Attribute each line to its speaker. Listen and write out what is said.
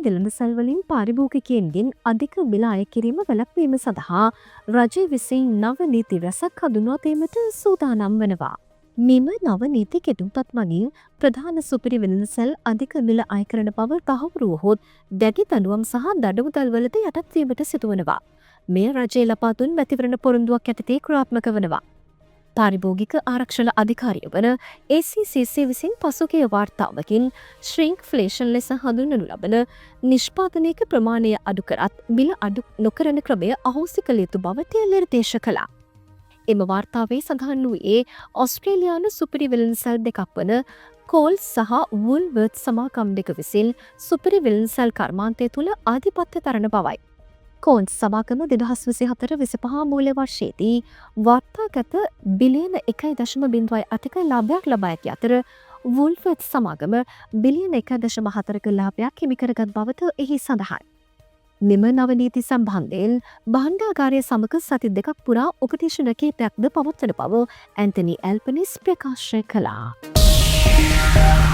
Speaker 1: වෙළඳසැල් වලින් පාරිභෝගිකයන්ගෙන් අධික මිල අය කිරීම වැළැක්වීම සඳහා රජය විසින් නව නීති රැසක් හඳුන්වා දීමට සූදානම් වනවා. මෙම නව නීති කෙටුම්පත් මගින් ප්‍රධාන සුපිරි වෙළඳසැල් අධික මිල අය කරන බව තහවුරු වුවහොත් දැඩි දඬුවම් සහ දඩමුදල්වලට යටත් වීමට සිදුවනවා. මෙය රජයේ ලපා දුන් මැතිවරණ පොරොන්දුවක් යටතේ ක්‍රියාත්මක වනවා. පාරිභෝගික ආරක්ෂණ අධිකාරිය වන ACCC විසින් පසුගිය වාර්තාවකින් ශ්‍රින්ක්ෆ්ලේෂන් ලෙස හඳුන්වනු ලබන නිෂ්පාදනයක ප්‍රමාණය අඩු කරත් මිල අඩු නොකරන ක්‍රමය අහෝසි කළ යුතු බවට නිර්දේශ කළා. එම වාර්තාවේ සඳහන් වූයේ ඔස්ට්‍රේලියානු සුපිරි වෙළඳසැල් දෙකක් වන කෝල්ස් සහ වුල්වර්ත් සමාගම් දෙක විසින් සුපිරි වෙළඳසැල් කර්මාන්තය තුළ ආධිපත්‍ය තරණ බවයි. කෝන්ස් සමාගම 2024-25 මූල්‍ය වර්ෂයේදී වාර්තාගත බිලියන 1.08ක ලාභයක් ලබා ඇති අතර වුල්වර්ත් සමාගම බිලියන 1.4ක ලාභයක් හිමි කරගත් බවට එහි සඳහන්. මෙම නව නීති සම්බන්ධයෙන් භාණ්ඩාගාරය සමග සති දෙකක් පුරා උපදේශන කිහිපයක්ද පවත්වන බව ඇන්තනි ඇල්බනිස් ප්‍රකාශ කළා.